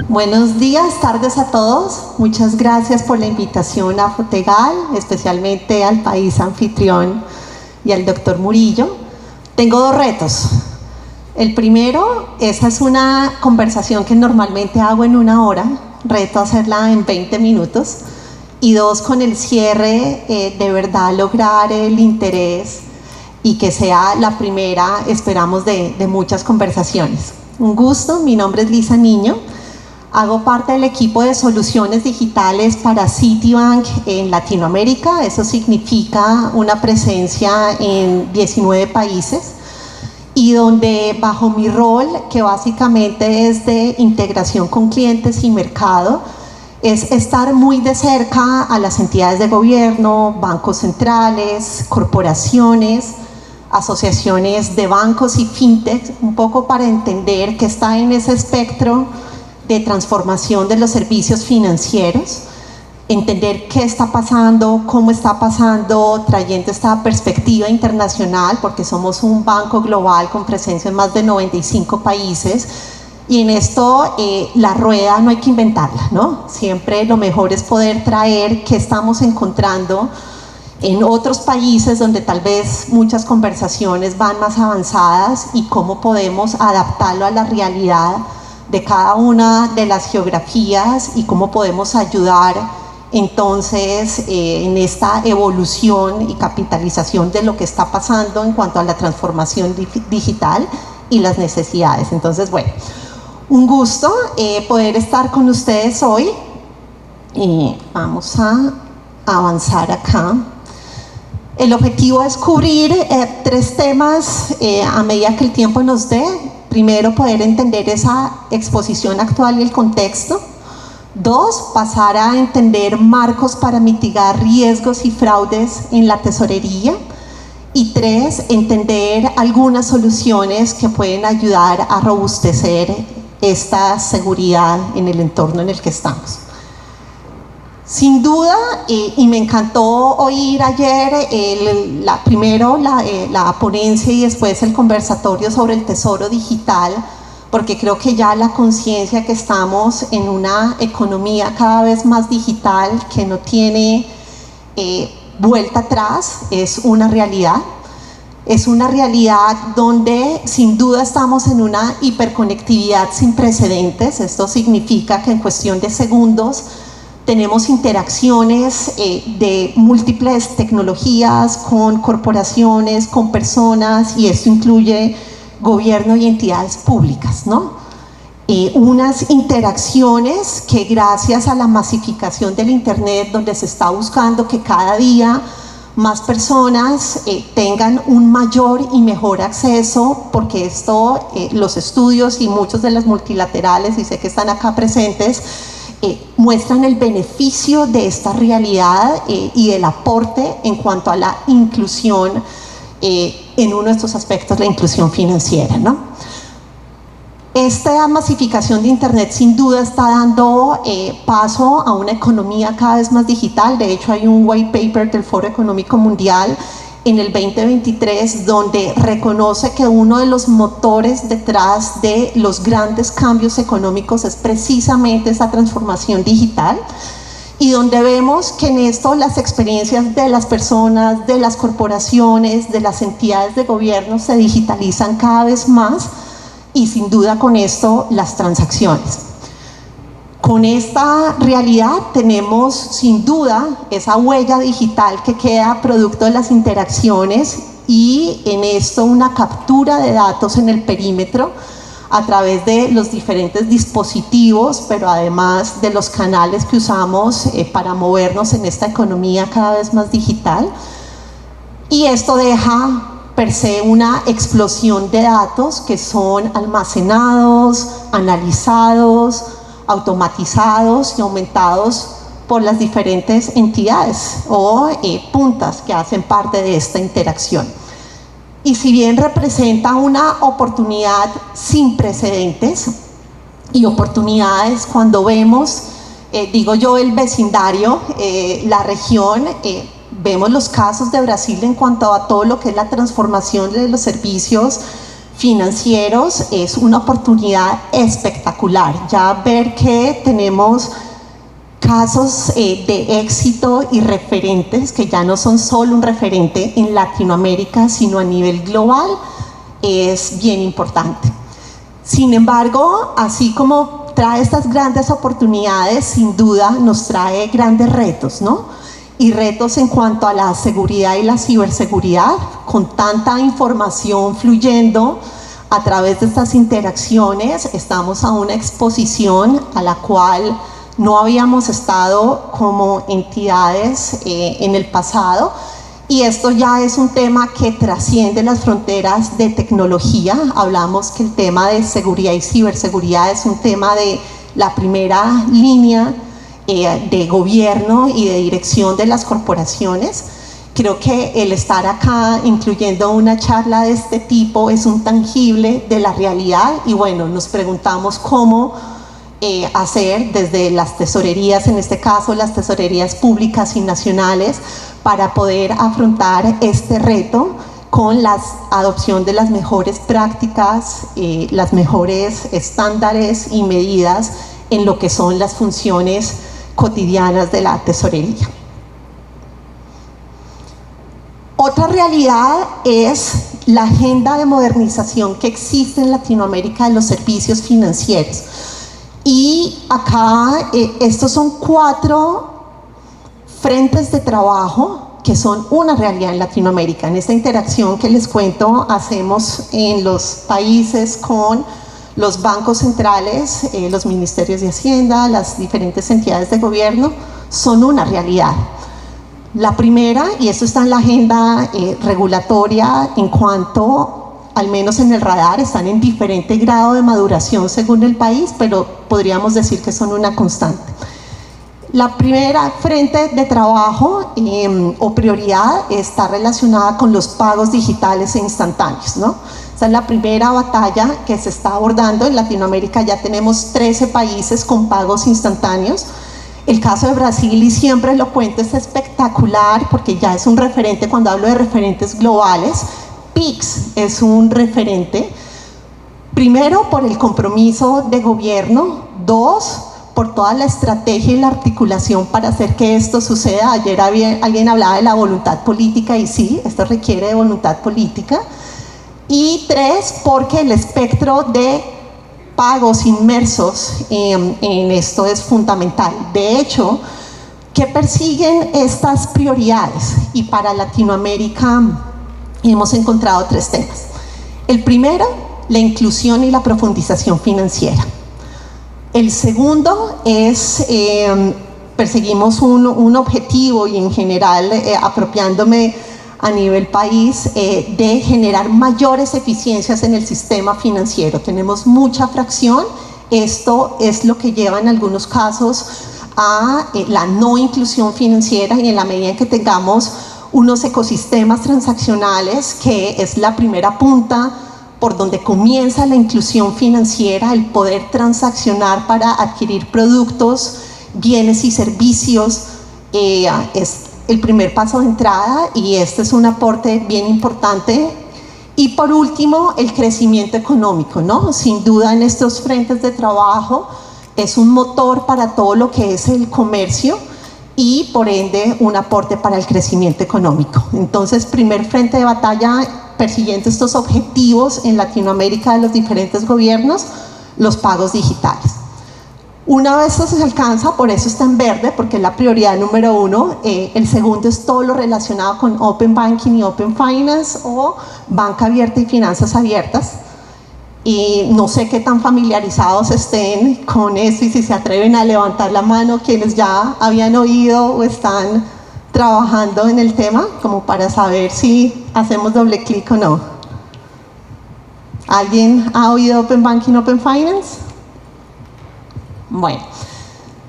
Buenos días, tardes a todos. Muchas gracias por la invitación a Fotegal, especialmente al país anfitrión y al doctor Murillo. Tengo dos retos. El primero, esa es una conversación que normalmente hago en 1 hora, reto hacerla en 20 minutos. Y dos, con el cierre, de verdad lograr el interés y que sea la primera, esperamos, de muchas conversaciones. Un gusto, mi nombre es Lisa Niño. Hago parte del equipo de soluciones digitales para Citibank en Latinoamérica. Eso significa una presencia en 19 países y donde bajo mi rol, que básicamente es de integración con clientes y mercado, es estar muy de cerca a las entidades de gobierno, bancos centrales, corporaciones, asociaciones de bancos y fintech, un poco para entender qué está en ese espectro de transformación de los servicios financieros, entender qué está pasando, cómo está pasando, trayendo esta perspectiva internacional, porque somos un banco global con presencia en más de 95 países, y en esto la rueda no hay que inventarla, ¿no? Siempre lo mejor es poder traer qué estamos encontrando en otros países donde tal vez muchas conversaciones van más avanzadas y cómo podemos adaptarlo a la realidad de cada una de las geografías y cómo podemos ayudar entonces en esta evolución y capitalización de lo que está pasando en cuanto a la transformación digital y las necesidades. Entonces, bueno, un gusto poder estar con ustedes hoy. Vamos a avanzar acá. El objetivo es cubrir 3 temas a medida que el tiempo nos dé. Primero, poder entender esa exposición actual y el contexto. 2, pasar a entender marcos para mitigar riesgos y fraudes en la tesorería. Y 3, entender algunas soluciones que pueden ayudar a robustecer esta seguridad en el entorno en el que estamos. Sin duda, y me encantó oír ayer primero la ponencia y después el conversatorio sobre el tesoro digital, porque creo que ya la conciencia que estamos en una economía cada vez más digital, que no tiene vuelta atrás, es una realidad. Es una realidad donde sin duda estamos en una hiperconectividad sin precedentes. Esto significa que en cuestión de segundos tenemos interacciones de múltiples tecnologías con corporaciones, con personas, y esto incluye gobierno y entidades públicas, ¿no? Unas interacciones que gracias a la masificación del Internet, donde se está buscando que cada día más personas tengan un mayor y mejor acceso, porque esto, los estudios y muchos de las multilaterales, y sé que están acá presentes, muestran el beneficio de esta realidad y el aporte en cuanto a la inclusión, en uno de estos aspectos, la inclusión financiera, ¿no? Esta masificación de Internet sin duda está dando paso a una economía cada vez más digital. De hecho, hay un white paper del Foro Económico Mundial en el 2023 donde reconoce que uno de los motores detrás de los grandes cambios económicos es precisamente esa transformación digital, y donde vemos que en esto las experiencias de las personas, de las corporaciones, de las entidades de gobierno se digitalizan cada vez más, y sin duda con esto las transacciones. Con esta realidad tenemos sin duda esa huella digital que queda producto de las interacciones, y en esto una captura de datos en el perímetro a través de los diferentes dispositivos, pero además de los canales que usamos para movernos en esta economía cada vez más digital. Y esto deja per se una explosión de datos que son almacenados, analizados, automatizados y aumentados por las diferentes entidades o puntas que hacen parte de esta interacción. Y si bien representa una oportunidad sin precedentes, y oportunidades cuando vemos, digo yo, el vecindario, la región, vemos los casos de Brasil en cuanto a todo lo que es la transformación de los servicios financieros es una oportunidad espectacular. Ya ver que tenemos casos de éxito y referentes que ya no son solo un referente en Latinoamérica, sino a nivel global, es bien importante. Sin embargo, así como trae estas grandes oportunidades, sin duda nos trae grandes retos, ¿no? Y retos en cuanto a la seguridad y la ciberseguridad, con tanta información fluyendo a través de estas interacciones, estamos a una exposición a la cual no habíamos estado como entidades en el pasado, y esto ya es un tema que trasciende las fronteras de tecnología. Hablamos que el tema de seguridad y ciberseguridad es un tema de la primera línea de gobierno y de dirección de las corporaciones. Creo que el estar acá, incluyendo una charla de este tipo, es un tangible de la realidad, y bueno, nos preguntamos cómo hacer desde las tesorerías, en este caso las tesorerías públicas y nacionales, para poder afrontar este reto con la adopción de las mejores prácticas, las mejores estándares y medidas en lo que son las funciones cotidianas de la tesorería. Otra realidad es la agenda de modernización que existe en Latinoamérica de los servicios financieros. Y acá estos son 4 frentes de trabajo que son una realidad en Latinoamérica. En esta interacción que les cuento hacemos en los países con los bancos centrales, los ministerios de Hacienda, las diferentes entidades de gobierno, son una realidad. La primera, y esto está en la agenda regulatoria en cuanto, al menos en el radar, están en diferente grado de maduración según el país, pero podríamos decir que son una constante. La primera frente de trabajo o prioridad está relacionada con los pagos digitales e instantáneos, ¿no? Esta es la primera batalla que se está abordando. En Latinoamérica ya tenemos 13 países con pagos instantáneos. El caso de Brasil, y siempre lo cuento, es espectacular porque ya es un referente. Cuando hablo de referentes globales, Pix es un referente, primero por el compromiso de gobierno, 2, por toda la estrategia y la articulación para hacer que esto suceda. Ayer alguien hablaba de la voluntad política, y sí, esto requiere de voluntad política. Y 3, porque el espectro de pagos inmersos en esto es fundamental. De hecho, ¿qué persiguen estas prioridades? Y para Latinoamérica hemos encontrado 3 temas. El primero, la inclusión y la profundización financiera. El segundo es, perseguimos un objetivo, y en general apropiándome a nivel país, de generar mayores eficiencias en el sistema financiero. Tenemos mucha fracción. Esto es lo que lleva en algunos casos a la no inclusión financiera, y en la medida en que tengamos unos ecosistemas transaccionales, que es la primera punta por donde comienza la inclusión financiera, el poder transaccionar para adquirir productos, bienes y servicios, es el primer paso de entrada, y este es un aporte bien importante. Y por último, el crecimiento económico, ¿no? Sin duda, en estos frentes de trabajo es un motor para todo lo que es el comercio, y por ende un aporte para el crecimiento económico. Entonces, primer frente de batalla persiguiendo estos objetivos en Latinoamérica de los diferentes gobiernos, los pagos digitales. Una vez esto se alcanza, por eso está en verde, porque es la prioridad número 1. El segundo es todo lo relacionado con Open Banking y Open Finance, o banca abierta y finanzas abiertas. Y no sé qué tan familiarizados estén con esto, y si se atreven a levantar la mano quienes ya habían oído o están trabajando en el tema, como para saber si hacemos doble clic o no. ¿Alguien ha oído Open Banking, Open Finance? Bueno,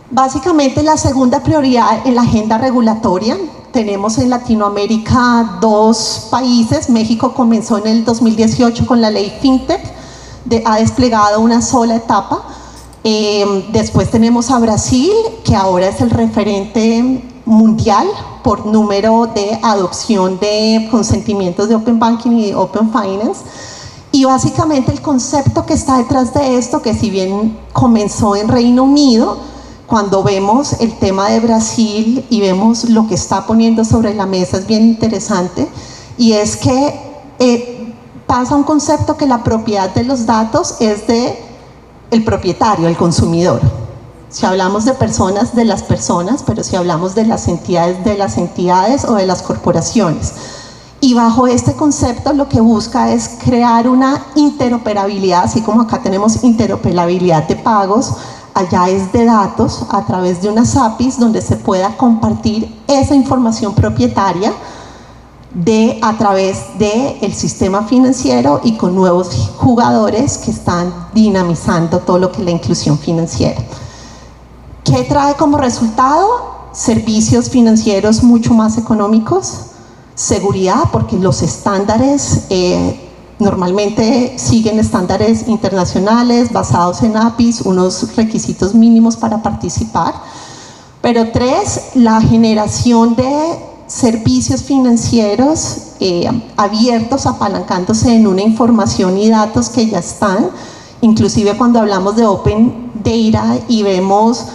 básicamente la segunda prioridad en la agenda regulatoria. Tenemos en Latinoamérica 2 países. México comenzó en el 2018 con la ley FinTech, ha desplegado una sola etapa. Después tenemos a Brasil, que ahora es el referente mundial por número de adopción de consentimientos de Open Banking y Open Finance. Y básicamente el concepto que está detrás de esto, que si bien comenzó en Reino Unido, cuando vemos el tema de Brasil y vemos lo que está poniendo sobre la mesa, es bien interesante, y es que pasa un concepto que la propiedad de los datos es de el propietario, el consumidor. Si hablamos de personas, de las personas, pero si hablamos de las entidades o de las corporaciones. Y bajo este concepto lo que busca es crear una interoperabilidad, así como acá tenemos interoperabilidad de pagos, allá es de datos a través de unas APIs donde se pueda compartir esa información propietaria a través del sistema financiero y con nuevos jugadores que están dinamizando todo lo que es la inclusión financiera. ¿Qué trae como resultado? Servicios financieros mucho más económicos, seguridad, porque los estándares normalmente siguen estándares internacionales basados en APIs, unos requisitos mínimos para participar. Pero 3, la generación de servicios financieros abiertos, apalancándose en una información y datos que ya están. Inclusive cuando hablamos de Open Data y vemos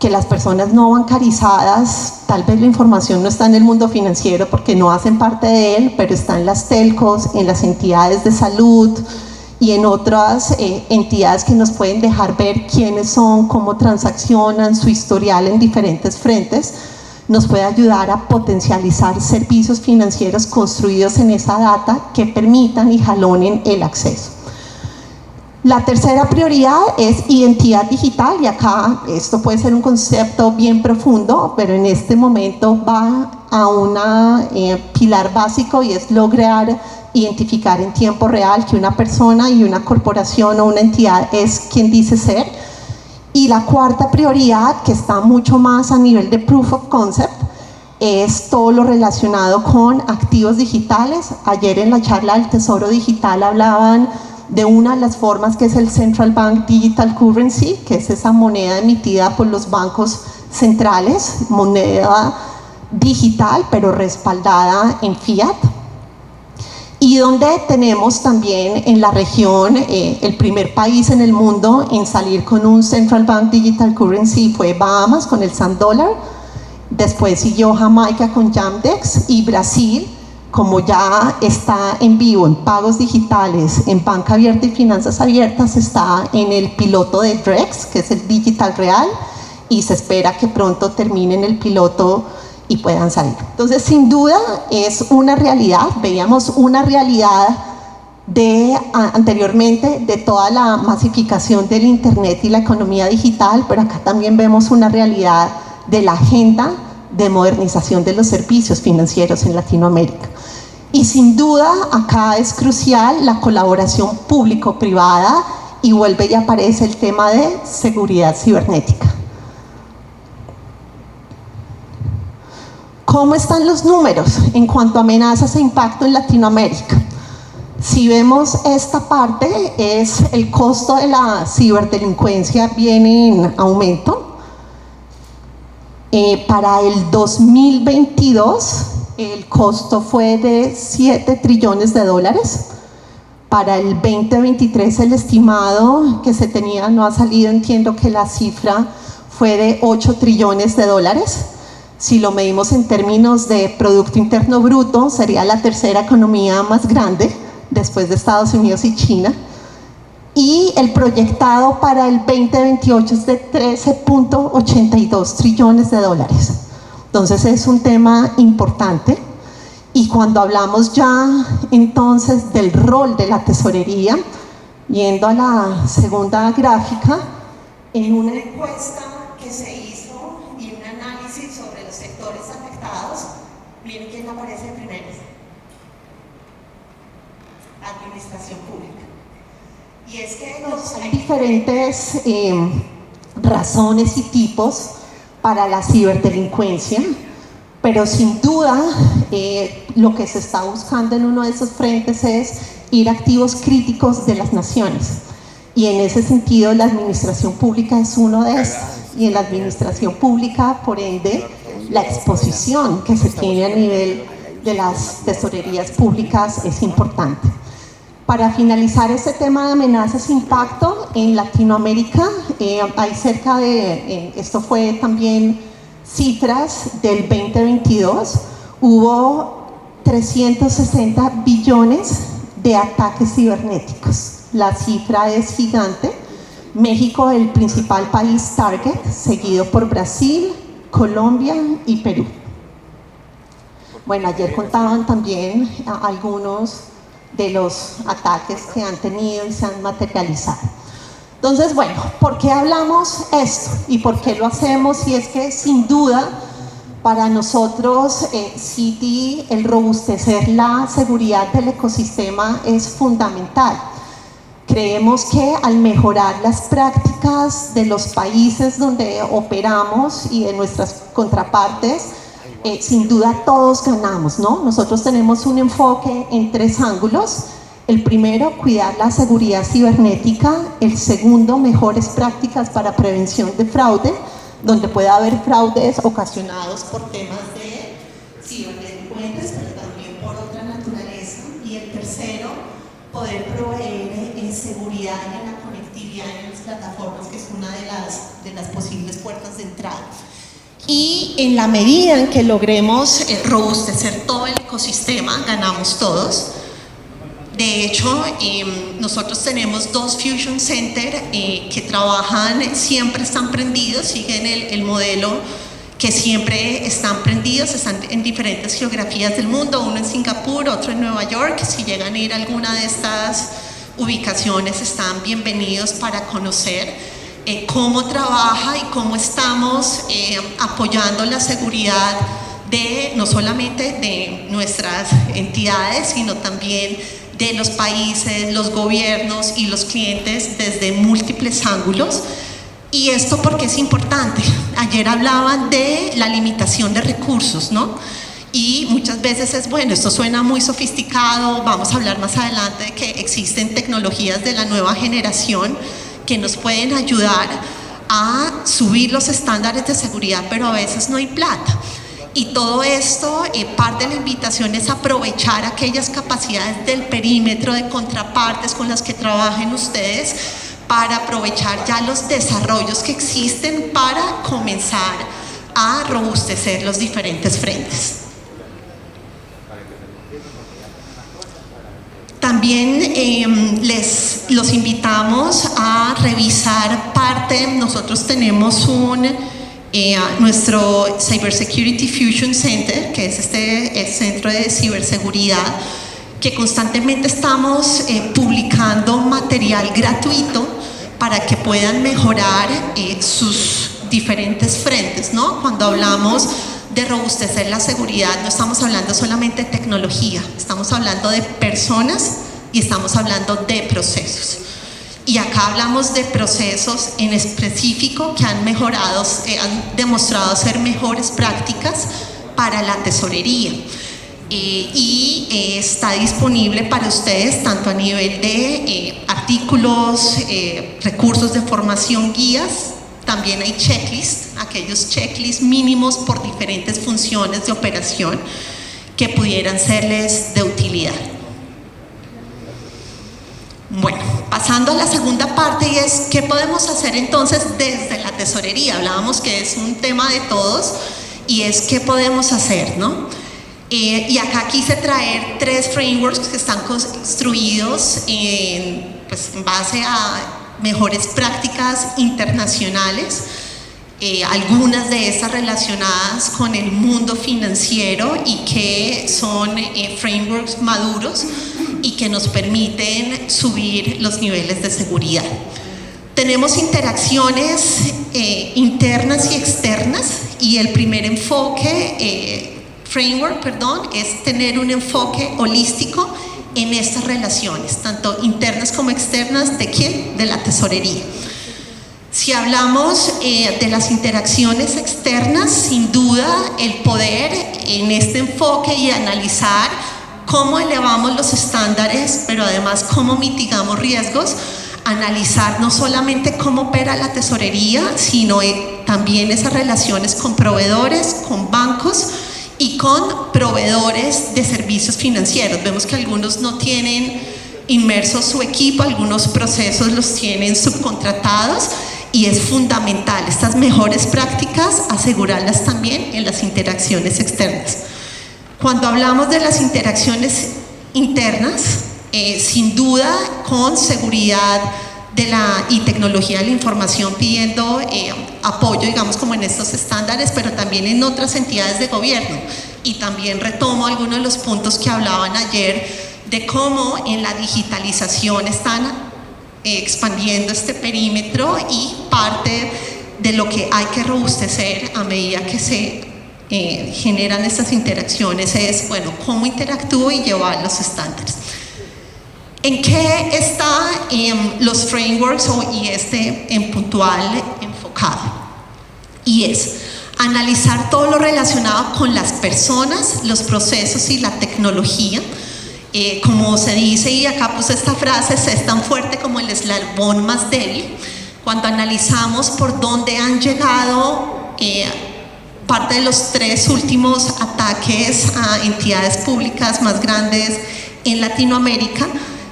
que las personas no bancarizadas, tal vez la información no está en el mundo financiero porque no hacen parte de él, pero está en las telcos, en las entidades de salud y en otras entidades que nos pueden dejar ver quiénes son, cómo transaccionan, su historial en diferentes frentes, nos puede ayudar a potencializar servicios financieros construidos en esa data que permitan y jalonen el acceso. La tercera prioridad es identidad digital, y acá esto puede ser un concepto bien profundo, pero en este momento va a un pilar básico, y es lograr identificar en tiempo real que una persona y una corporación o una entidad es quien dice ser. Y la cuarta prioridad, que está mucho más a nivel de proof of concept, es todo lo relacionado con activos digitales. Ayer en la charla del Tesoro Digital hablaban de una de las formas que es el Central Bank Digital Currency, que es esa moneda emitida por los bancos centrales, moneda digital pero respaldada en fiat, y donde tenemos también en la región el primer país en el mundo en salir con un Central Bank Digital Currency fue Bahamas con el Sand Dollar, después siguió Jamaica con Jamdex, y Brasil, como ya está en vivo en pagos digitales, en banca abierta y finanzas abiertas, está en el piloto de DREX, que es el Digital Real, y se espera que pronto terminen el piloto y puedan salir. Entonces, sin duda, es una realidad. Veíamos una realidad anteriormente de toda la masificación del Internet y la economía digital, pero acá también vemos una realidad de la agenda de modernización de los servicios financieros en Latinoamérica. Y sin duda acá es crucial la colaboración público-privada, y vuelve y aparece el tema de seguridad cibernética. ¿Cómo están los números en cuanto a amenazas e impacto en Latinoamérica? Si vemos esta parte, es el costo de la ciberdelincuencia viene en aumento. Para el 2022 el costo fue de 7 trillones de dólares. Para el 2023 el estimado que se tenía no ha salido, entiendo que la cifra fue de 8 trillones de dólares. Si lo medimos en términos de Producto Interno Bruto, sería la tercera economía más grande después de Estados Unidos y China. Y el proyectado para el 2028 es de 13.82 trillones de dólares. Entonces es un tema importante. Y cuando hablamos ya entonces del rol de la tesorería, yendo a la segunda gráfica, en una encuesta que se hizo y un análisis sobre los sectores afectados, miren quién aparece primero: administración pública. Y es que hay diferentes razones y tipos para la ciberdelincuencia, pero sin duda lo que se está buscando en uno de esos frentes es ir a activos críticos de las naciones, y en ese sentido la administración pública es uno de estos, y en la administración pública, por ende, la exposición que se tiene a nivel de las tesorerías públicas es importante. Para finalizar este tema de amenazas e impacto, en Latinoamérica hay cerca de, esto fue también cifras del 2022, hubo 360 billones de ataques cibernéticos. La cifra es gigante. México, el principal país target, seguido por Brasil, Colombia y Perú. Bueno, ayer contaban también algunos de los ataques que han tenido y se han materializado. Entonces, bueno, ¿por qué hablamos esto? ¿Y por qué lo hacemos? Y es que sin duda para nosotros Citi, el robustecer la seguridad del ecosistema es fundamental. Creemos que al mejorar las prácticas de los países donde operamos y de nuestras contrapartes, sin duda todos ganamos, ¿no? Nosotros tenemos un enfoque en 3 ángulos. El primero, cuidar la seguridad cibernética. El segundo, mejores prácticas para prevención de fraude, donde pueda haber fraudes ocasionados por temas de ciberdelincuentes, pero también por otra naturaleza. Y el tercero, poder proveer seguridad en la conectividad en las plataformas, que es una de las posibles puertas de entrada. Y en la medida en que logremos robustecer todo el ecosistema, ganamos todos. De hecho, nosotros tenemos 2 Fusion Center que trabajan, siempre están prendidos, siguen el modelo que siempre están prendidos, están en diferentes geografías del mundo, uno en Singapur, otro en Nueva York. Si llegan a ir a alguna de estas ubicaciones, están bienvenidos para conocer cómo trabaja y cómo estamos apoyando la seguridad de no solamente de nuestras entidades, sino también de los países, los gobiernos y los clientes desde múltiples ángulos. Y esto porque es importante. Ayer hablaban de la limitación de recursos, ¿no? Y muchas veces es, bueno, esto suena muy sofisticado, vamos a hablar más adelante de que existen tecnologías de la nueva generación que nos pueden ayudar a subir los estándares de seguridad, pero a veces no hay plata. Y todo esto, parte de la invitación es aprovechar aquellas capacidades del perímetro de contrapartes con las que trabajen ustedes para aprovechar ya los desarrollos que existen para comenzar a robustecer los diferentes frentes. También los invitamos a revisar parte. Nosotros tenemos nuestro Cybersecurity Fusion Center, que es este centro de ciberseguridad, que constantemente estamos publicando material gratuito para que puedan mejorar sus diferentes frentes, ¿no? Cuando hablamos de robustecer la seguridad, no estamos hablando solamente de tecnología, estamos hablando de personas y estamos hablando de procesos. Y acá hablamos de procesos en específico que han mejorado, han demostrado ser mejores prácticas para la tesorería. Está disponible para ustedes tanto a nivel de artículos, recursos de formación, guías. También hay checklists, aquellos checklists mínimos por diferentes funciones de operación que pudieran serles de utilidad. Bueno, pasando a la segunda parte, y es ¿qué podemos hacer entonces desde la tesorería? Hablábamos que es un tema de todos y es ¿qué podemos hacer, no? Y acá quise traer 3 frameworks que están construidos en base a mejores prácticas internacionales, algunas de estas relacionadas con el mundo financiero y que son frameworks maduros y que nos permiten subir los niveles de seguridad. Tenemos interacciones internas y externas, y el primer framework, es tener un enfoque holístico en estas relaciones, tanto internas como externas. ¿De quién? De la tesorería. Si hablamos de las interacciones externas, sin duda el poder en este enfoque y analizar cómo elevamos los estándares, pero además cómo mitigamos riesgos, analizar no solamente cómo opera la tesorería, sino también esas relaciones con proveedores, con bancos y con proveedores de servicios financieros. Vemos que algunos no tienen inmerso su equipo, algunos procesos los tienen subcontratados y es fundamental estas mejores prácticas asegurarlas también en las interacciones externas. Cuando hablamos de las interacciones internas, sin duda con seguridad y tecnología de la información pidiendo apoyo, digamos, como en estos estándares, pero también en otras entidades de gobierno. Y también retomo algunos de los puntos que hablaban ayer de cómo en la digitalización están expandiendo este perímetro, y parte de lo que hay que robustecer a medida que se generan estas interacciones es, bueno, cómo interactúo y llevar los estándares. ¿En qué están los frameworks y en puntual enfocado? Y es analizar todo lo relacionado con las personas, los procesos y la tecnología. Como se dice, y acá puse esta frase, es tan fuerte como el eslabón más débil. Cuando analizamos por dónde han llegado parte de los 3 últimos ataques a entidades públicas más grandes en Latinoamérica,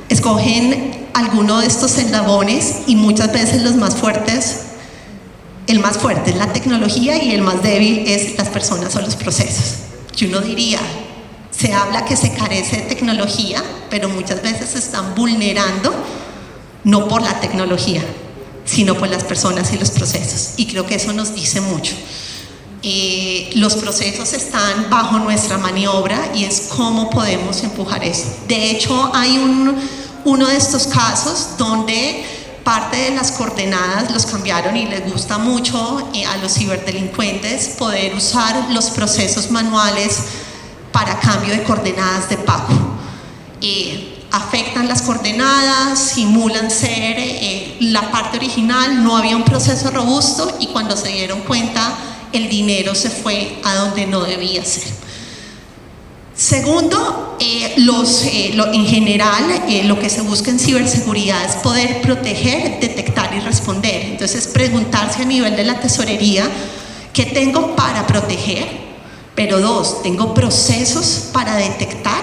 escogen alguno de estos eslabones y muchas veces los más fuertes, el más fuerte es la tecnología y el más débil es las personas o los procesos. Y uno diría, se habla que se carece de tecnología, pero muchas veces se están vulnerando no por la tecnología, sino por las personas y los procesos, y creo que eso nos dice mucho. Los procesos están bajo nuestra maniobra y es cómo podemos empujar eso. De hecho, hay uno de estos casos donde parte de las coordenadas los cambiaron y les gusta mucho a los ciberdelincuentes poder usar los procesos manuales para cambio de coordenadas de pago. Afectan las coordenadas, simulan ser la parte original, no había un proceso robusto y cuando se dieron cuenta el dinero se fue a donde no debía ser. Segundo, en general lo que se busca en ciberseguridad es poder proteger, detectar y responder. Entonces preguntarse a nivel de la tesorería, ¿qué tengo para proteger? Pero 2, tengo procesos para detectar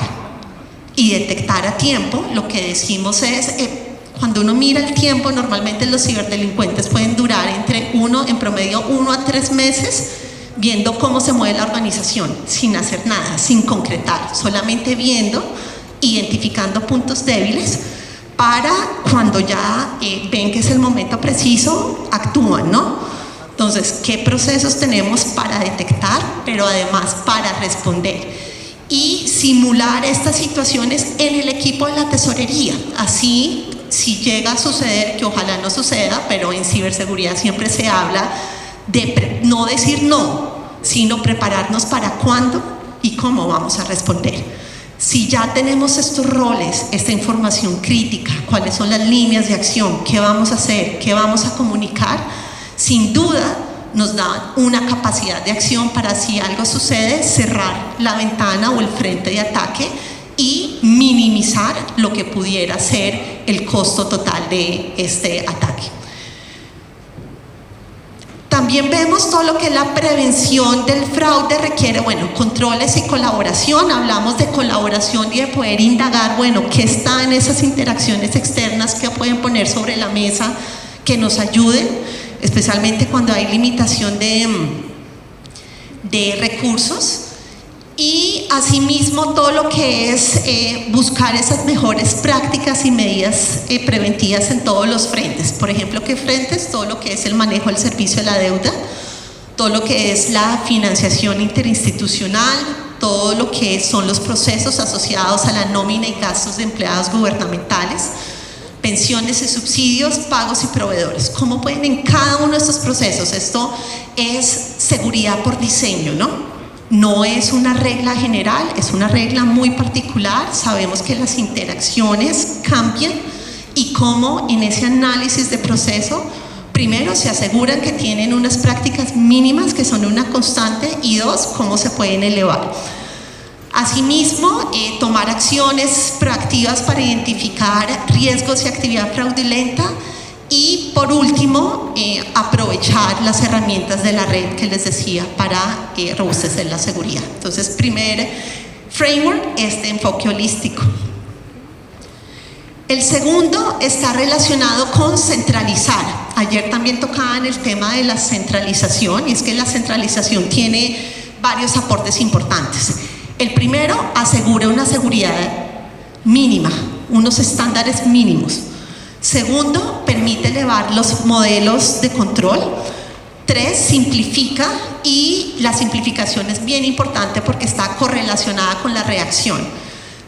y detectar a tiempo. Lo que decimos es, cuando uno mira el tiempo, normalmente los ciberdelincuentes pueden durar en promedio 1 a 3 meses viendo cómo se mueve la organización, sin hacer nada, sin concretar, solamente viendo, identificando puntos débiles, para cuando ya ven que es el momento preciso, actúan, ¿no? Entonces, ¿qué procesos tenemos para detectar, pero además para responder? Y simular estas situaciones en el equipo de la tesorería. Así, si llega a suceder, que ojalá no suceda, pero en ciberseguridad siempre se habla de no decir no, sino prepararnos para cuándo y cómo vamos a responder. Si ya tenemos estos roles, esta información crítica, cuáles son las líneas de acción, qué vamos a hacer, qué vamos a comunicar, sin duda nos dan una capacidad de acción para, si algo sucede, cerrar la ventana o el frente de ataque y minimizar lo que pudiera ser el costo total de este ataque. También vemos todo lo que la prevención del fraude requiere, bueno, controles y colaboración. Hablamos de colaboración y de poder indagar, bueno, qué está en esas interacciones externas que pueden poner sobre la mesa que nos ayuden, especialmente cuando hay limitación de recursos. Y asimismo todo lo que es buscar esas mejores prácticas y medidas preventivas en todos los frentes. Por ejemplo, ¿qué frentes? Todo lo que es el manejo del servicio de la deuda, todo lo que es la financiación interinstitucional, todo lo que son los procesos asociados a la nómina y gastos de empleados gubernamentales, pensiones y subsidios, pagos y proveedores. ¿Cómo pueden en cada uno de estos procesos? Esto es seguridad por diseño, ¿no? No es una regla general, es una regla muy particular. Sabemos que las interacciones cambian y cómo en ese análisis de proceso, primero se aseguran que tienen unas prácticas mínimas que son una constante y 2, cómo se pueden elevar. Asimismo, tomar acciones proactivas para identificar riesgos y actividad fraudulenta. Y por último, aprovechar las herramientas de la red que les decía para robustecer la seguridad. Entonces, primer framework, este enfoque holístico. El segundo está relacionado con centralizar. Ayer también tocaban el tema de la centralización, y es que la centralización tiene varios aportes importantes. El primero, asegura una seguridad mínima, unos estándares mínimos. Segundo, permite elevar los modelos de control. 3, simplifica, y la simplificación es bien importante porque está correlacionada con la reacción.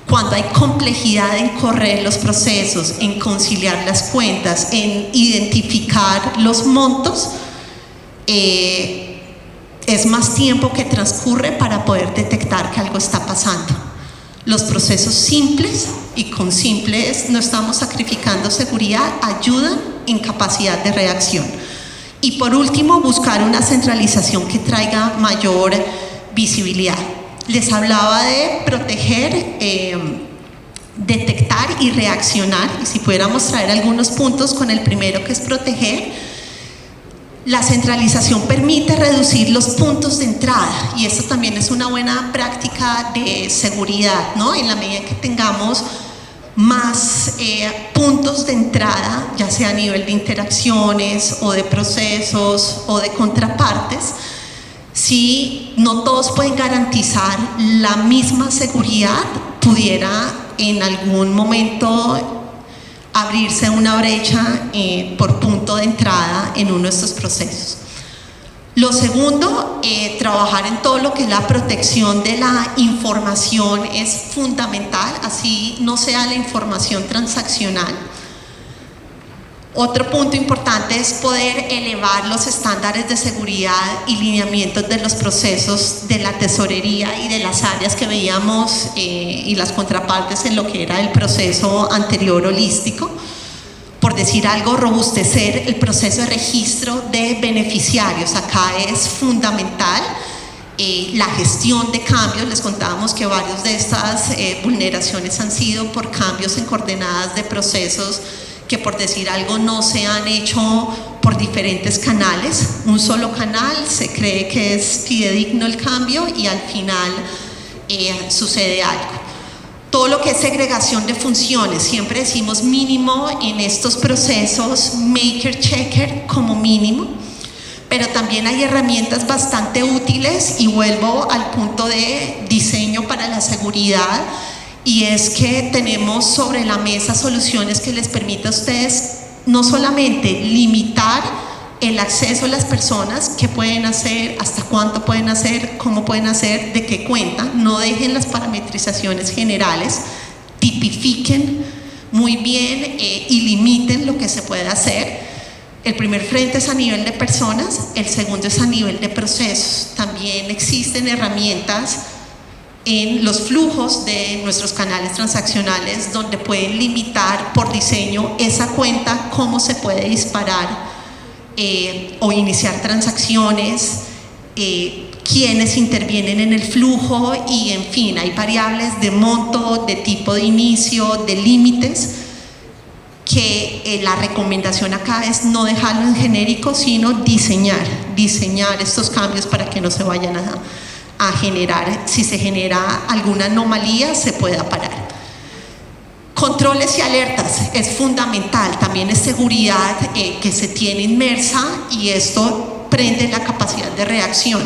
Cuando hay complejidad en correr los procesos, en conciliar las cuentas, en identificar los montos, es más tiempo que transcurre para poder detectar que algo está pasando. Los procesos simples, y con simples no estamos sacrificando seguridad, ayudan en capacidad de reacción. Y por último, buscar una centralización que traiga mayor visibilidad. Les hablaba de proteger, detectar y reaccionar, y si pudiéramos traer algunos puntos con el primero, que es proteger. La centralización permite reducir los puntos de entrada, y esto también es una buena práctica de seguridad, ¿no? En la medida que tengamos más puntos de entrada, ya sea a nivel de interacciones o de procesos o de contrapartes, si no todos pueden garantizar la misma seguridad, pudiera en algún momento abrirse una brecha por punto de entrada en uno de estos procesos. Lo segundo, trabajar en todo lo que es la protección de la información es fundamental, así no sea la información transaccional. Otro punto importante es poder elevar los estándares de seguridad y lineamientos de los procesos de la tesorería y de las áreas que veíamos y las contrapartes en lo que era el proceso anterior holístico. Por decir algo, robustecer el proceso de registro de beneficiarios. Acá es fundamental la gestión de cambios. Les contábamos que varias de estas vulneraciones han sido por cambios en coordenadas de procesos que, por decir algo, no se han hecho por diferentes canales. Un solo canal, se cree que es fidedigno el cambio y al final sucede algo. Todo lo que es segregación de funciones, siempre decimos mínimo en estos procesos, maker, checker como mínimo, pero también hay herramientas bastante útiles, y vuelvo al punto de diseño para la seguridad, y es que tenemos sobre la mesa soluciones que les permiten a ustedes no solamente limitar el acceso a las personas, qué pueden hacer, hasta cuánto pueden hacer, cómo pueden hacer, de qué cuenta, no dejen las parametrizaciones generales, tipifiquen muy bien y limiten lo que se puede hacer. El primer frente es a nivel de personas, el segundo es a nivel de procesos. También existen herramientas en los flujos de nuestros canales transaccionales donde pueden limitar por diseño esa cuenta, cómo se puede disparar o iniciar transacciones, quiénes intervienen en el flujo, y en fin, hay variables de monto, de tipo de inicio, de límites, que la recomendación acá es no dejarlo en genérico, sino diseñar estos cambios para que no se vayan a generar. Si se genera alguna anomalía, se pueda parar. Controles y alertas es fundamental, también es seguridad que se tiene inmersa, y esto prende la capacidad de reacción.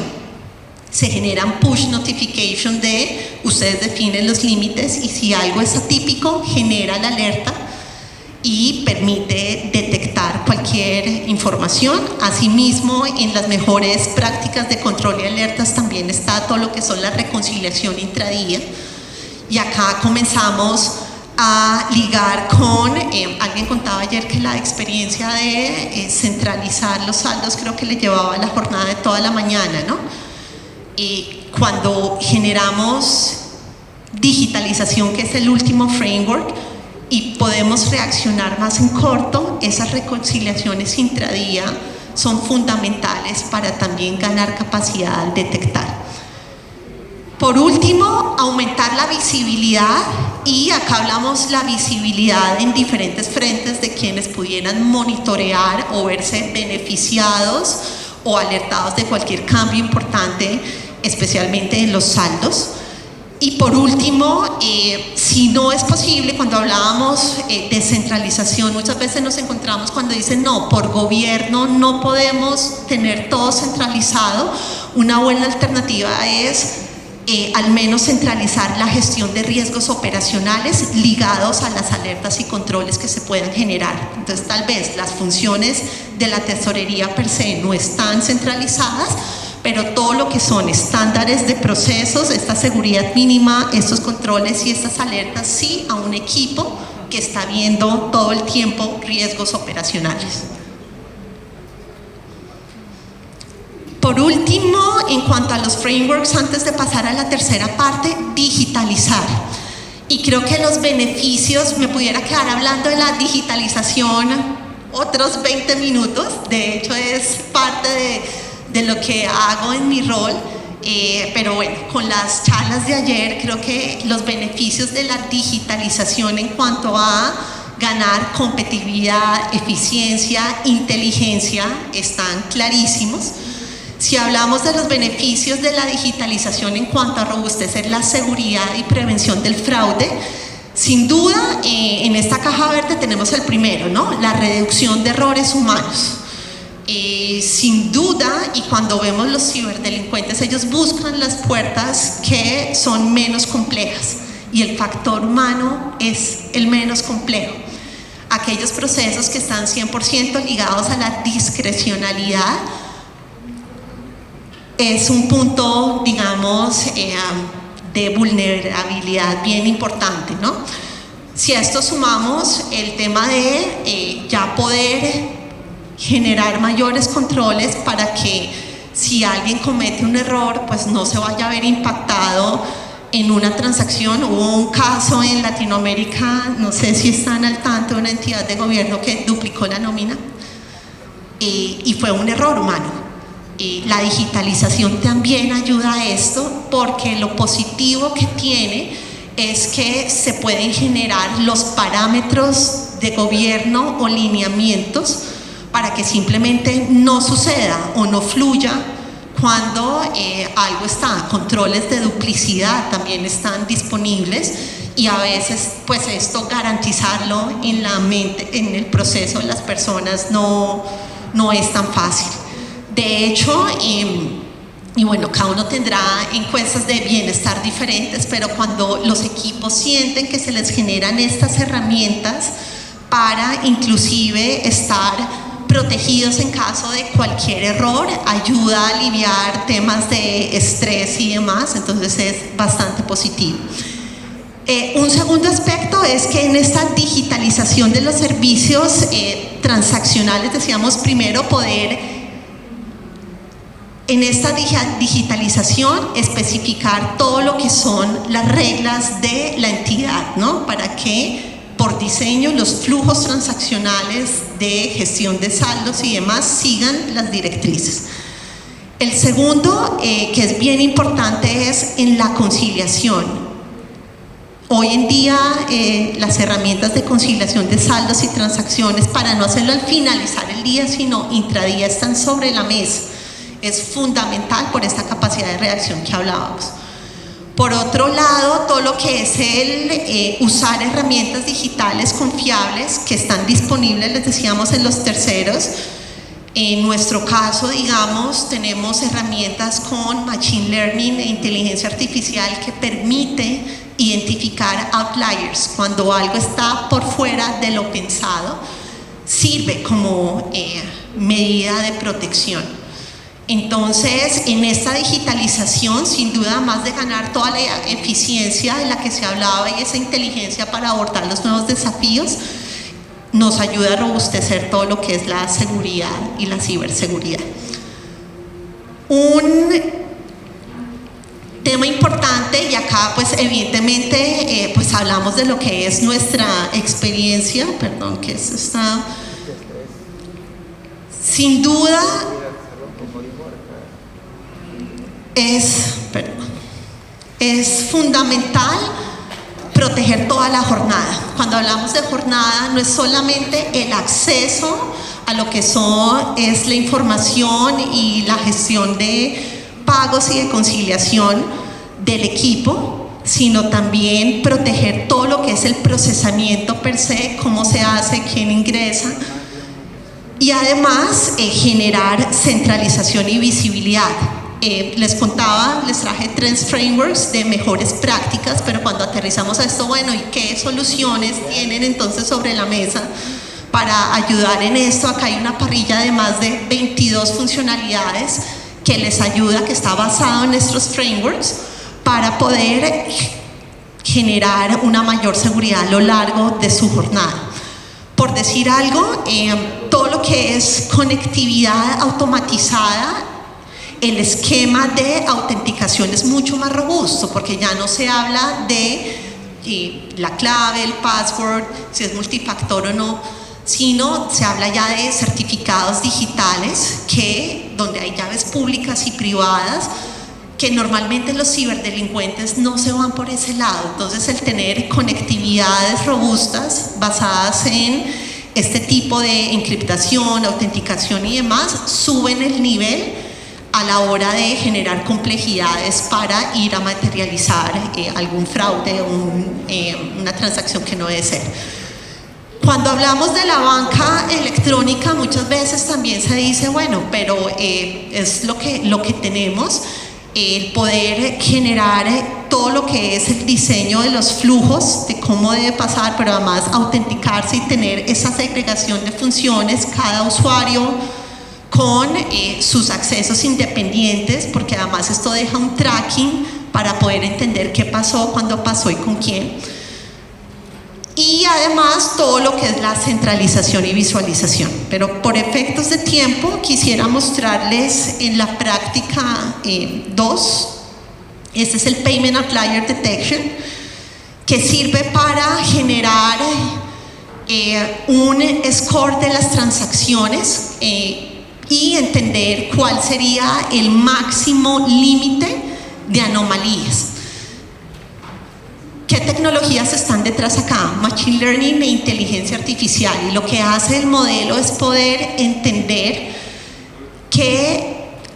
Se generan push notification de ustedes definen los límites, y si algo es atípico, genera la alerta y permite detectar cualquier información. Asimismo, en las mejores prácticas de control y alertas también está todo lo que son la reconciliación intradía, y acá comenzamos a ligar con, alguien contaba ayer que la experiencia de centralizar los saldos creo que le llevaba la jornada de toda la mañana, ¿no? Y cuando generamos digitalización, que es el último framework, y podemos reaccionar más en corto, esas reconciliaciones intradía son fundamentales para también ganar capacidad al detectar. Por último, aumentar la visibilidad, y acá hablamos la visibilidad en diferentes frentes de quienes pudieran monitorear o verse beneficiados o alertados de cualquier cambio importante, especialmente en los saldos. Y por último, si no es posible, cuando hablábamos de centralización, muchas veces nos encontramos cuando dicen, no, por gobierno no podemos tener todo centralizado. Una buena alternativa es al menos centralizar la gestión de riesgos operacionales ligados a las alertas y controles que se puedan generar. Entonces, tal vez las funciones de la tesorería per se no están centralizadas, pero todo lo que son estándares de procesos, esta seguridad mínima, estos controles y estas alertas, sí a un equipo que está viendo todo el tiempo riesgos operacionales. Por último, en cuanto a los frameworks, antes de pasar a la tercera parte, digitalizar. Y creo que los beneficios, me pudiera quedar hablando de la digitalización otros 20 minutos, de hecho es parte de lo que hago en mi rol, pero bueno, con las charlas de ayer creo que los beneficios de la digitalización en cuanto a ganar competitividad, eficiencia, inteligencia están clarísimos. Si hablamos de los beneficios de la digitalización en cuanto a robustecer la seguridad y prevención del fraude, sin duda en esta caja verde tenemos el primero, ¿no? La reducción de errores humanos. Sin duda, y cuando vemos los ciberdelincuentes, ellos buscan las puertas que son menos complejas y el factor humano es el menos complejo. Aquellos procesos que están 100% ligados a la discrecionalidad es un punto, digamos, de vulnerabilidad bien importante, ¿no? Si a esto sumamos el tema de ya poder generar mayores controles para que si alguien comete un error, pues no se vaya a ver impactado en una transacción. Hubo un caso en Latinoamérica, no sé si están al tanto, de una entidad de gobierno que duplicó la nómina y fue un error humano. La digitalización también ayuda a esto porque lo positivo que tiene es que se pueden generar los parámetros de gobierno o lineamientos para que simplemente no suceda o no fluya cuando algo está. Controles de duplicidad también están disponibles y a veces pues esto garantizarlo en la mente, en el proceso de las personas no es tan fácil. De hecho, y bueno, cada uno tendrá encuestas de bienestar diferentes, pero cuando los equipos sienten que se les generan estas herramientas para inclusive estar protegidos en caso de cualquier error, ayuda a aliviar temas de estrés y demás, entonces es bastante positivo. Un segundo aspecto es que en esta digitalización de los servicios transaccionales, decíamos primero poder en esta digitalización especificar todo lo que son las reglas de la entidad, ¿no? Para que por diseño los flujos transaccionales de gestión de saldos y demás sigan las directrices. El segundo, que es bien importante, es en la conciliación. Hoy en día las herramientas de conciliación de saldos y transacciones, para no hacerlo al finalizar el día, sino intradía, están sobre la mesa. Es fundamental por esta capacidad de reacción que hablábamos. Por otro lado, todo lo que es el usar herramientas digitales confiables que están disponibles, les decíamos, en los terceros. En nuestro caso, digamos, tenemos herramientas con Machine Learning e inteligencia artificial que permite identificar outliers. Cuando algo está por fuera de lo pensado, sirve como medida de protección. Entonces, en esta digitalización, sin duda, más de ganar toda la eficiencia de la que se hablaba y esa inteligencia para abordar los nuevos desafíos, nos ayuda a robustecer todo lo que es la seguridad y la ciberseguridad. Un tema importante, y acá pues evidentemente pues hablamos de lo que es nuestra experiencia, perdón que esto está, sin duda es fundamental proteger toda la jornada. Cuando hablamos de jornada no es solamente el acceso a lo que es la información y la gestión de pagos y de conciliación del equipo, sino también proteger todo lo que es el procesamiento per se, cómo se hace, quién ingresa, y además generar centralización y visibilidad. Les contaba, les traje 3 frameworks de mejores prácticas, pero cuando aterrizamos a esto, bueno, ¿y qué soluciones tienen entonces sobre la mesa para ayudar en esto? Acá hay una parrilla de más de 22 funcionalidades que les ayuda, que está basado en nuestros frameworks, para poder generar una mayor seguridad a lo largo de su jornada. Por decir algo, todo lo que es conectividad automatizada, el esquema de autenticación es mucho más robusto, porque ya no se habla de la clave, el password, si es multifactor o no, sino se habla ya de certificados digitales, donde hay llaves públicas y privadas, que normalmente los ciberdelincuentes no se van por ese lado. Entonces, el tener conectividades robustas basadas en este tipo de encriptación, autenticación y demás, suben el nivel a la hora de generar complejidades para ir a materializar algún fraude o una transacción que no debe ser. Cuando hablamos de la banca electrónica, muchas veces también se dice, bueno, pero es lo que tenemos, el poder generar todo lo que es el diseño de los flujos, de cómo debe pasar, pero además autenticarse y tener esa segregación de funciones, cada usuario con sus accesos independientes, porque además esto deja un tracking para poder entender qué pasó, cuándo pasó y con quién. Y además todo lo que es la centralización y visualización. Pero por efectos de tiempo quisiera mostrarles en la práctica 2. Este es el Payment Applier Detection, que sirve para generar un score de las transacciones y entender cuál sería el máximo límite de anomalías. ¿Qué tecnologías están detrás acá? Machine Learning e inteligencia artificial. Y lo que hace el modelo es poder entender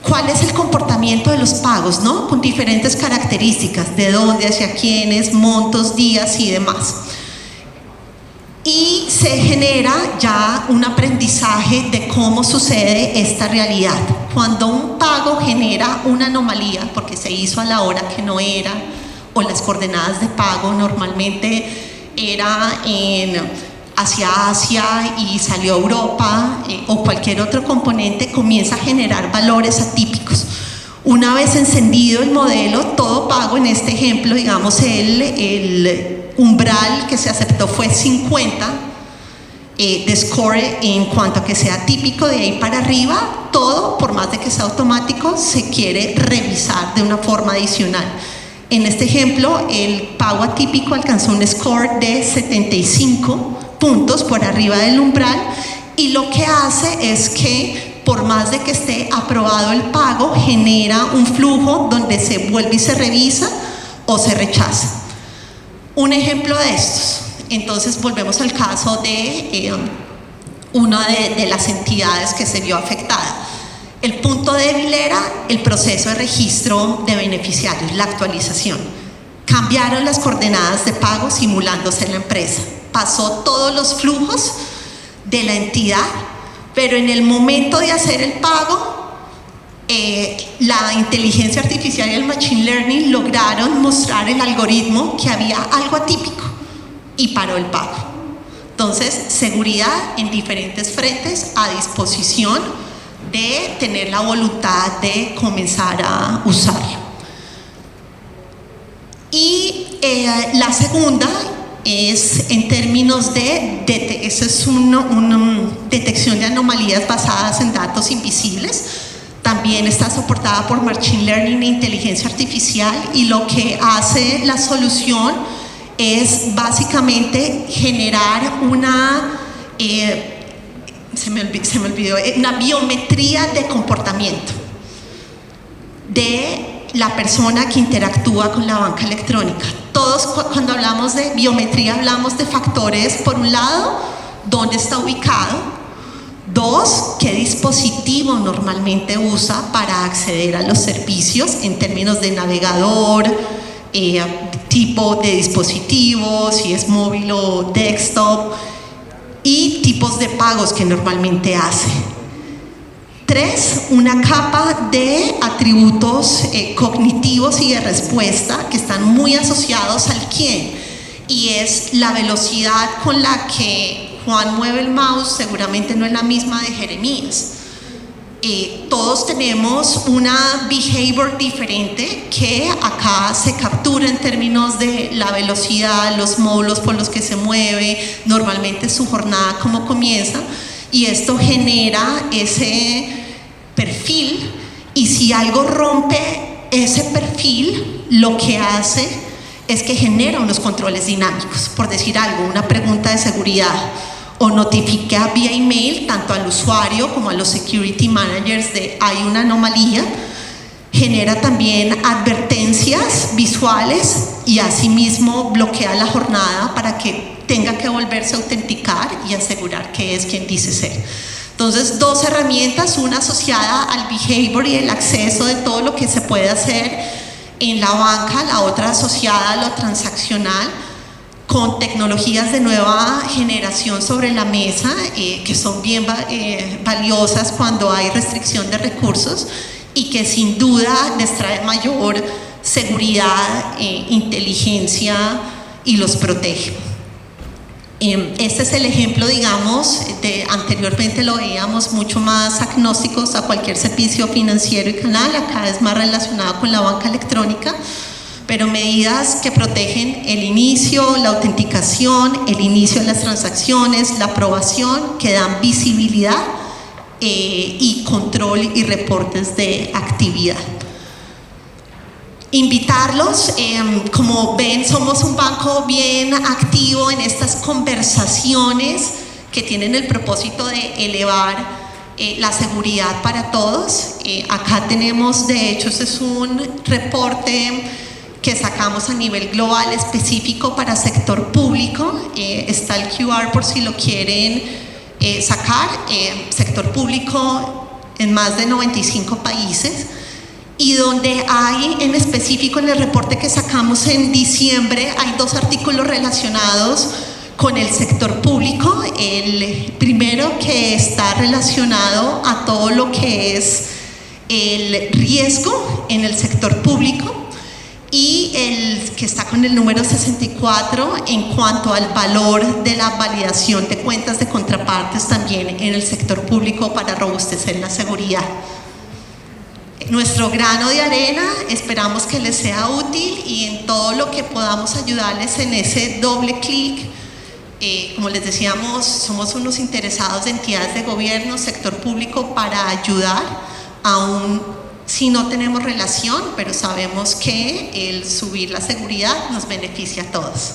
cuál es el comportamiento de los pagos, ¿no? Con diferentes características, de dónde, hacia quiénes, montos, días y demás. Y se genera ya un aprendizaje de cómo sucede esta realidad. Cuando un pago genera una anomalía, porque se hizo a la hora que no era, o las coordenadas de pago normalmente era hacia Asia y salió a Europa, o cualquier otro componente, comienza a generar valores atípicos. Una vez encendido el modelo, todo pago, en este ejemplo, digamos, el umbral que se aceptó fue 50 de score en cuanto a que sea típico. De ahí para arriba, todo, por más de que sea automático, se quiere revisar de una forma adicional. En este ejemplo, el pago atípico alcanzó un score de 75 puntos por arriba del umbral, y lo que hace es que, por más de que esté aprobado el pago, genera un flujo donde se vuelve y se revisa o se rechaza. Un ejemplo de estos. Entonces volvemos al caso de una de las entidades que se vio afectada. El punto débil era el proceso de registro de beneficiarios, la actualización. Cambiaron las coordenadas de pago simulándose en la empresa. Pasó todos los flujos de la entidad, pero en el momento de hacer el pago, la inteligencia artificial y el machine learning lograron mostrar el algoritmo que había algo atípico y paró el pago. Entonces, seguridad en diferentes frentes a disposición de tener la voluntad de comenzar a usarlo. Y la segunda es en términos eso es una detección de anomalías basadas en datos invisibles. También está soportada por Machine Learning e inteligencia artificial, y lo que hace la solución es básicamente generar una una biometría de comportamiento de la persona que interactúa con la banca electrónica. Todos, cuando hablamos de biometría, hablamos de factores: por un lado, dónde está ubicado; 2, qué dispositivo normalmente usa para acceder a los servicios, en términos de navegador, tipo de dispositivo, si es móvil o desktop, y tipos de pagos que normalmente hace. 3, una capa de atributos cognitivos y de respuesta que están muy asociados al quién, y es la velocidad con la que Juan mueve el mouse, seguramente no es la misma de Jeremías. Todos tenemos una behavior diferente que acá se captura en términos de la velocidad, los módulos por los que se mueve, normalmente su jornada cómo comienza, y esto genera ese perfil, y si algo rompe ese perfil, lo que hace es que genera unos controles dinámicos, por decir algo, una pregunta de seguridad, o notifica vía email tanto al usuario como a los security managers de hay una anomalía, genera también advertencias visuales y asimismo bloquea la jornada para que tenga que volverse a autenticar y asegurar que es quien dice ser. Entonces, 2 herramientas, una asociada al behavior y el acceso de todo lo que se puede hacer en la banca, la otra asociada a lo transaccional, con tecnologías de nueva generación sobre la mesa, que son bien valiosas cuando hay restricción de recursos y que sin duda les trae mayor seguridad, inteligencia y los protege. Este es el ejemplo, digamos, anteriormente lo veíamos mucho más agnósticos a cualquier servicio financiero y canal, acá es más relacionado con la banca electrónica, pero medidas que protegen el inicio, la autenticación, el inicio de las transacciones, la aprobación, que dan visibilidad y control y reportes de actividad. Invitarlos, como ven, somos un banco bien activo en estas conversaciones que tienen el propósito de elevar la seguridad para todos. Acá tenemos, de hecho, este es un reporte que sacamos a nivel global específico para sector público, está el QR por si lo quieren sacar, sector público en más de 95 países, y donde hay en específico en el reporte que sacamos en diciembre, hay 2 artículos relacionados con el sector público. El primero que está relacionado a todo lo que es el riesgo en el sector público, y el que está con el número 64 en cuanto al valor de la validación de cuentas de contrapartes también en el sector público para robustecer la seguridad. Nuestro grano de arena, esperamos que les sea útil, y en todo lo que podamos ayudarles en ese doble clic. Como les decíamos, somos unos interesados de entidades de gobierno, sector público, para ayudar aún si no tenemos relación, pero sabemos que el subir la seguridad nos beneficia a todos.